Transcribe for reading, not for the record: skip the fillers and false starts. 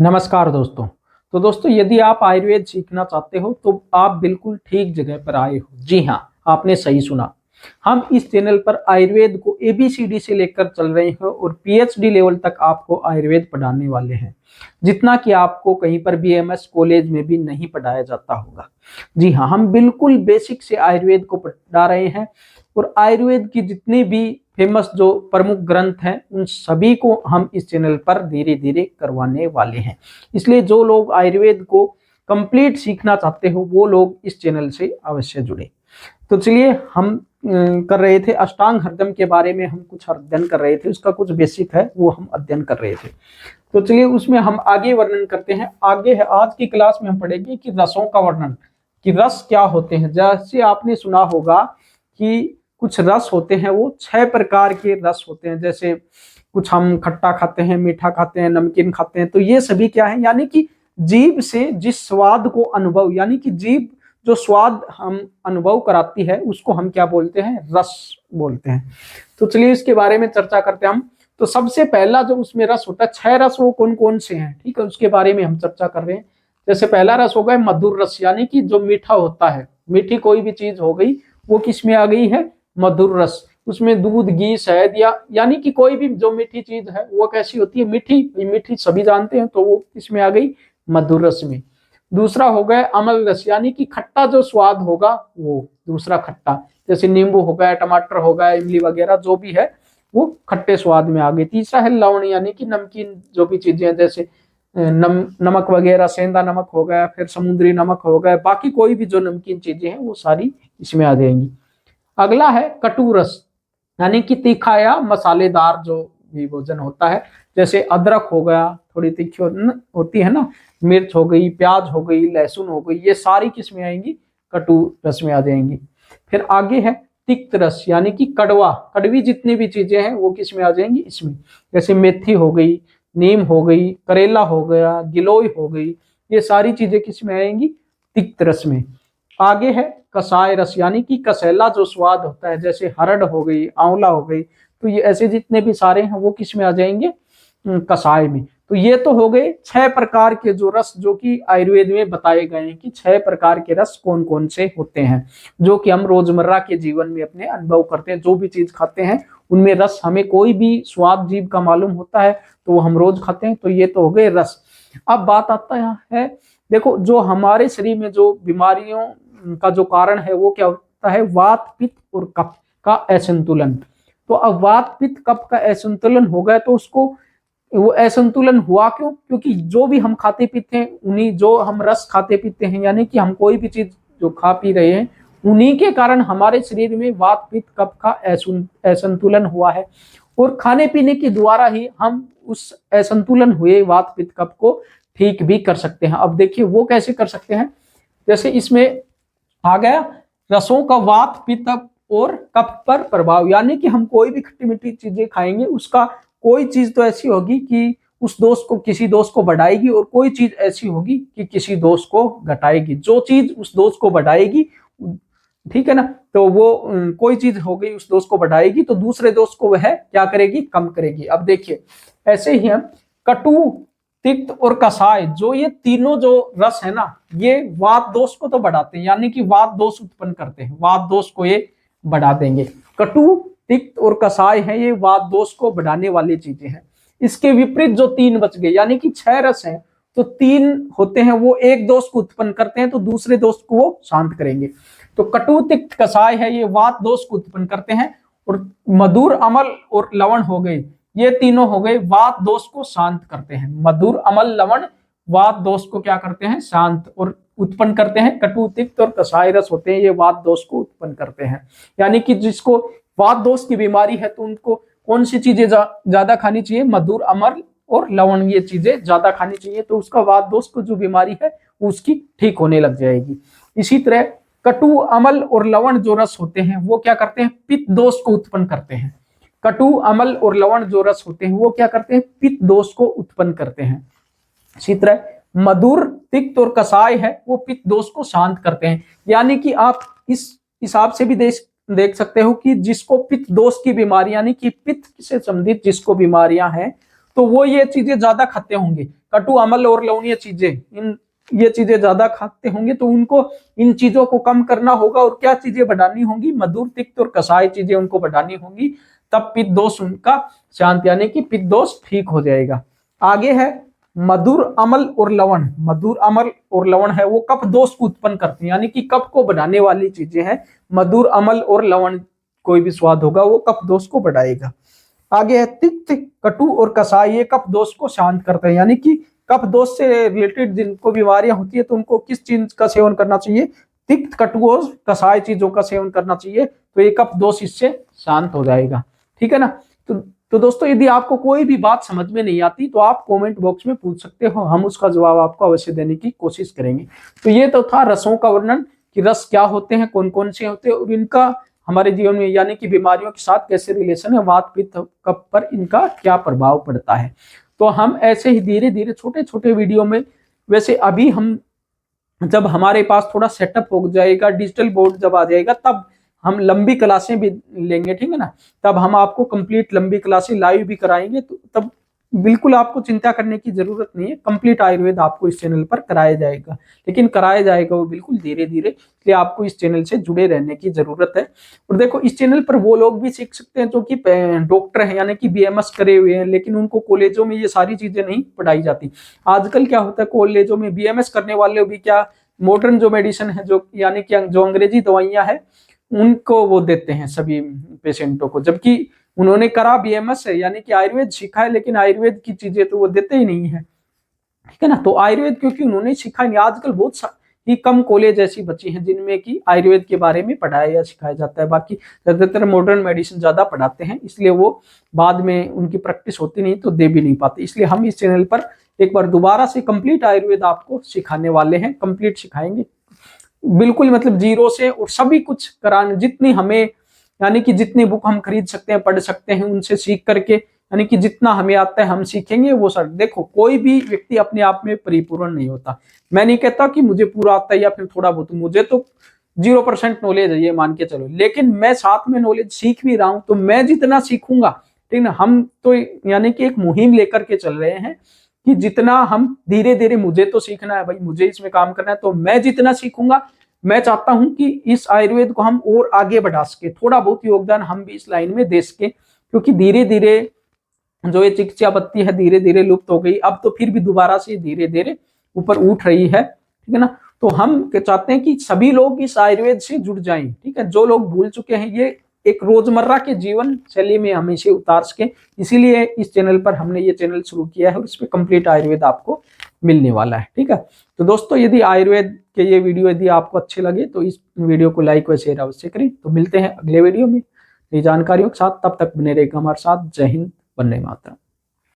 नमस्कार दोस्तों। तो दोस्तों, यदि आप आयुर्वेद सीखना चाहते हो तो आप बिल्कुल ठीक जगह पर आए हो। जी हाँ, आपने सही सुना। हम इस चैनल पर आयुर्वेद को एबीसीडी से लेकर चल रहे हैं और पीएचडी लेवल तक आपको आयुर्वेद पढ़ाने वाले हैं, जितना कि आपको कहीं पर भी एमएस कॉलेज में भी नहीं पढ़ाया जाता होगा। जी हाँ, हम बिल्कुल बेसिक से आयुर्वेद को पढ़ा रहे हैं और आयुर्वेद की जितनी भी फेमस जो प्रमुख ग्रंथ हैं उन सभी को हम इस चैनल पर धीरे धीरे करवाने वाले हैं। इसलिए जो लोग आयुर्वेद को कंप्लीट सीखना चाहते हो वो लोग इस चैनल से अवश्य जुड़े। तो चलिए, हम कर रहे थे अष्टांग हृदय के बारे में, हम कुछ अध्ययन कर रहे थे, उसका कुछ बेसिक है वो हम अध्ययन कर रहे थे। तो चलिए उसमें हम आगे वर्णन करते हैं। आगे है आज की क्लास में हम पढ़ेंगे कि रसों का वर्णन, कि रस क्या होते हैं। जैसे आपने सुना होगा कि कुछ रस होते हैं, वो 6 प्रकार के रस होते हैं। जैसे कुछ हम खट्टा खाते हैं, मीठा खाते हैं, नमकीन खाते हैं। तो ये सभी क्या है, यानी कि जीभ से जिस स्वाद को अनुभव, यानी कि जीभ जो स्वाद हम अनुभव कराती है उसको हम क्या बोलते हैं, रस बोलते हैं। तो चलिए इसके बारे में चर्चा करते हैं हम। तो सबसे पहला जो उसमें रस होता है, 6 रस, वो कौन कौन से हैं, ठीक है, उसके बारे में हम चर्चा कर रहे हैं। जैसे पहला रस होगा मधुर रस, यानी कि जो मीठा होता है, मीठी कोई भी चीज हो गई वो किस में आ गई है, मधुर रस। उसमें दूध, घी, शहद या यानी कि कोई भी जो मीठी चीज है वो कैसी होती है, मीठी। मीठी सभी जानते हैं, तो वो इसमें आ गई मधुर रस में। दूसरा हो गया अम्ल रस, यानी कि खट्टा जो स्वाद होगा वो दूसरा खट्टा, जैसे नींबू हो गया, टमाटर हो गया, इमली वगैरह जो भी है वो खट्टे स्वाद में आ गई। तीसरा है लवण, यानी कि नमकीन जो भी चीजें हैं, जैसे नमक वगैरह, सेंधा नमक हो गया, फिर समुद्री नमक हो गया, बाकी कोई भी जो नमकीन चीजें हैं वो सारी इसमें आ जाएंगी। अगला है कटु रस, यानी कि तीखा या मसालेदार जो भी भोजन होता है। जैसे अदरक हो गया, थोड़ी तीखी होती है ना, मिर्च हो गई, प्याज हो गई, लहसुन हो गई, ये सारी किस में आएंगी, कटु रस में आ जाएंगी। फिर आगे है तिक्त रस, यानी कि कड़वा, कड़वी जितनी भी चीजें हैं वो किस में आ जाएंगी, इसमें। जैसे मेथी हो गई, नीम हो गई, करेला हो गया, गिलोय हो गई, ये सारी चीजें किस में आएंगी, तिक्त रस में। आगे है कसाय रस, यानी कि कसैला जो स्वाद होता है, जैसे हरड़ हो गई, आंवला हो गई, तो ये ऐसे जितने भी सारे हैं वो किस में आ जाएंगे, कसाय में। तो ये तो हो गए 6 प्रकार के जो रस, जो कि आयुर्वेद में बताए गए हैं कि 6 प्रकार के रस कौन कौन से होते हैं, जो कि हम रोजमर्रा के जीवन में अपने अनुभव करते हैं। जो भी चीज खाते हैं उनमें रस, हमें कोई भी स्वाद जीभ का मालूम होता है तो वो हम रोज खाते हैं। तो ये तो हो गए रस। अब बात आता है, देखो, जो हमारे शरीर में जो बीमारियों का जो कारण है वो क्या होता है, वात, पित्त और कफ का असंतुलन। तो अब वात, पित्त, कफ का असंतुलन हो गया, तो उसको वो असंतुलन हुआ क्यों, क्योंकि जो भी हम खाते पीते हैं, उन्हीं जो हम रस खाते पीते हैं, यानी कि हम कोई भी चीज जो खा पी रहे हैं, उन्हीं के कारण हमारे शरीर में वात, पित्त, कफ का असंतुलन हुआ है। और खाने पीने के द्वारा ही हम उस असंतुलन हुए वात, पित्त, कफ को ठीक भी कर सकते हैं। अब देखिए वो कैसे कर सकते हैं। जैसे इसमें आ गया रसों का वात, पित्त और कफ पर प्रभाव, यानी कि हम कोई भी खट्टी मीठी चीजें खाएंगे, उसका कोई चीज तो ऐसी होगी कि उस दोष को, किसी दोष को बढ़ाएगी, और कोई चीज ऐसी होगी कि किसी दोष को घटाएगी। जो चीज उस दोष को बढ़ाएगी, ठीक है ना, तो वो कोई चीज हो गई उस दोष को बढ़ाएगी, तो दूसरे दोष को वह क्या करेगी, कम करेगी। अब देखिए ऐसे ही हम कटु, तिक्त और कसाय, जो ये तीनों जो रस है ना, ये वात दोष को तो बढ़ाते हैं, यानी कि वात दोष उत्पन्न करते हैं, वात दोष को ये बढ़ा देंगे। कटु, तिक्त और कसाय है, ये वात दोष को बढ़ाने वाली चीजें हैं। इसके विपरीत जो 3 बच गए, यानी कि 6 रस हैं, तो 3 होते हैं वो एक दोष को उत्पन्न करते हैं, तो दूसरे दोष को वो शांत करेंगे। तो कटु, तिक्त, कसाय है, ये वात दोष को उत्पन्न करते हैं। और मधुर, अमल और लवण हो गए, ये तीनों हो गए वात दोष को शांत करते हैं। मधुर, अमल, लवण वात दोष को क्या करते हैं, शांत और उत्पन्न करते हैं। कटु, तिक्त और कसाय रस होते हैं, ये वात दोष को उत्पन्न करते हैं। यानी कि जिसको वात दोष की बीमारी है तो उनको कौन सी चीजें ज्यादा खानी चाहिए, मधुर, अमल और लवण, ये चीजें ज्यादा खानी चाहिए, तो उसका वात दोष को जो बीमारी है उसकी ठीक होने लग जाएगी। इसी तरह कटु, अमल और लवण जो रस होते हैं वो क्या करते हैं, पित्त दोष को उत्पन्न करते हैं। कटु, अमल और लवण जो रस होते हैं वो क्या करते हैं, पित्त दोष को उत्पन्न करते हैं। इसी तरह मधुर, तिक्त और कसाय है, वो पित्त दोष को शांत करते हैं। यानी कि आप इस हिसाब से भी देख सकते हो कि जिसको पित्त दोष की बीमारी, यानी कि पित्त से संबंधित जिसको बीमारियां हैं, तो वो ये चीजें ज्यादा खाते होंगे, कटु अम्ल और लवणीय चीजें, ये चीजें ज्यादा खाते होंगे, तो उनको इन चीजों को कम करना होगा। और क्या चीजें बढ़ानी होंगी, मधुर, तिक्त और कसाय चीजें उनको बढ़ानी होंगी, तब पित्त दोष उनका शांत, यानी कि पित्त दोष ठीक हो जाएगा। आगे है मधुर अम्ल और लवण। मधुर अम्ल और लवण है वो कफ दोष को उत्पन्न करते हैं, यानी कि कफ को बढ़ाने वाली चीजें हैं। मधुर अम्ल और लवण, कोई भी स्वाद होगा वो कफ दोष को बढ़ाएगा। आगे है तिक्त, कटु और कसाय, ये कफ दोष को शांत करते हैं, यानी कि कफ दोष से रिलेटेड जिनको बीमारियां होती है तो उनको किस चीज का सेवन करना चाहिए, तिक्त, कटु और कसाय चीजों का सेवन करना चाहिए, तो ये कफ दोष इससे शांत हो जाएगा। ठीक है ना। तो दोस्तों यदि आपको कोई भी बात समझ में नहीं आती तो आप कमेंट बॉक्स में पूछ सकते हो, हम उसका जवाब आपको अवश्य देने की कोशिश करेंगे। तो ये तो था रसों का वर्णन कि रस क्या होते हैं, कौन कौन से होते हैं और इनका हमारे जीवन में यानी कि बीमारियों के साथ कैसे रिलेशन है, वात पित्त कफ पर इनका क्या प्रभाव पड़ता है। तो हम ऐसे ही धीरे धीरे छोटे छोटे वीडियो में, वैसे अभी हम जब हमारे पास थोड़ा सेटअप हो जाएगा, डिजिटल बोर्ड जब आ जाएगा, तब हम लंबी क्लासें भी लेंगे, ठीक है ना। तब हम आपको कंप्लीट लंबी क्लासें लाइव भी कराएंगे, तो तब बिल्कुल आपको चिंता करने की जरूरत नहीं है, कंप्लीट आयुर्वेद आपको इस चैनल पर कराया जाएगा। लेकिन कराया जाएगा वो बिल्कुल धीरे धीरे, इसलिए आपको इस चैनल से जुड़े रहने की जरूरत है। और देखो इस चैनल पर वो लोग भी सीख सकते हैं जो कि डॉक्टर हैं, यानी कि बीएमएस करे हुए हैं, लेकिन उनको कॉलेजों में ये सारी चीजें नहीं पढ़ाई जाती। आजकल क्या होता है, कॉलेजों में बीएमएस करने वाले भी क्या मॉडर्न जो मेडिसिन है, जो यानी कि जो अंग्रेजी दवाइयां हैं, उनको वो देते हैं सभी पेशेंटों को, जबकि उन्होंने करा बीएमएस है, यानी कि आयुर्वेद सीखा है, लेकिन आयुर्वेद की चीजें तो वो देते ही नहीं है। ठीक है ना। तो आयुर्वेद क्योंकि उन्होंने सीखा नहीं, आजकल बहुत ही कम कॉलेज ऐसी बची हैं जिनमें कि आयुर्वेद के बारे में पढ़ाया या सिखाया जाता है। बाकी ज्यादातर मॉडर्न मेडिसिन ज्यादा पढ़ाते हैं, इसलिए वो बाद में उनकी प्रैक्टिस होती नहीं तो दे भी नहीं पाते। इसलिए हम इस चैनल पर एक बार दोबारा से कंप्लीट आयुर्वेद आपको सिखाने वाले हैं, कंप्लीट सिखाएंगे बिल्कुल, मतलब जीरो से, और सभी कुछ कराने जितनी हमें, यानी कि जितनी बुक हम खरीद सकते हैं, पढ़ सकते हैं, उनसे सीख करके, यानी कि जितना हमें आता है हम सीखेंगे वो सर। देखो कोई भी व्यक्ति अपने आप में परिपूर्ण नहीं होता। मैं नहीं कहता कि मुझे पूरा आता है या फिर थोड़ा बहुत, मुझे तो 0% नॉलेज है ये मान के चलो, लेकिन मैं साथ में नॉलेज सीख भी रहा हूं, तो मैं जितना सीखूंगा, ठीक ना, हम तो यानी कि एक मुहिम लेकर के चल रहे हैं कि जितना हम धीरे धीरे, मुझे तो सीखना है भाई, मुझे इसमें काम करना है, तो मैं जितना सीखूंगा, मैं चाहता हूं कि इस आयुर्वेद को हम और आगे बढ़ा सके, थोड़ा बहुत योगदान हम भी इस लाइन में दे सके, क्योंकि धीरे धीरे जो ये चिकित्सा पत्ती है धीरे धीरे लुप्त हो गई, अब तो फिर भी दोबारा से धीरे धीरे ऊपर उठ रही है। ठीक है ना। तो हम चाहते हैं कि सभी लोग इस आयुर्वेद से जुड़ जाएं। ठीक है, जो लोग भूल चुके हैं ये एक रोजमर्रा के जीवन शैली में हम इसे उतार सके, इसीलिए इस चैनल पर हमने ये चैनल शुरू किया है और इसमें कंप्लीट आयुर्वेद आपको मिलने वाला है। ठीक है, तो दोस्तों यदि आयुर्वेद के ये वीडियो यदि आपको अच्छे लगे तो इस वीडियो को लाइक व शेयर अवश्य करें। तो मिलते हैं अगले वीडियो में नई जानकारियों के साथ, तब तक बने रहेगा हमारे साथ। जय हिंद, वंदे मातरम।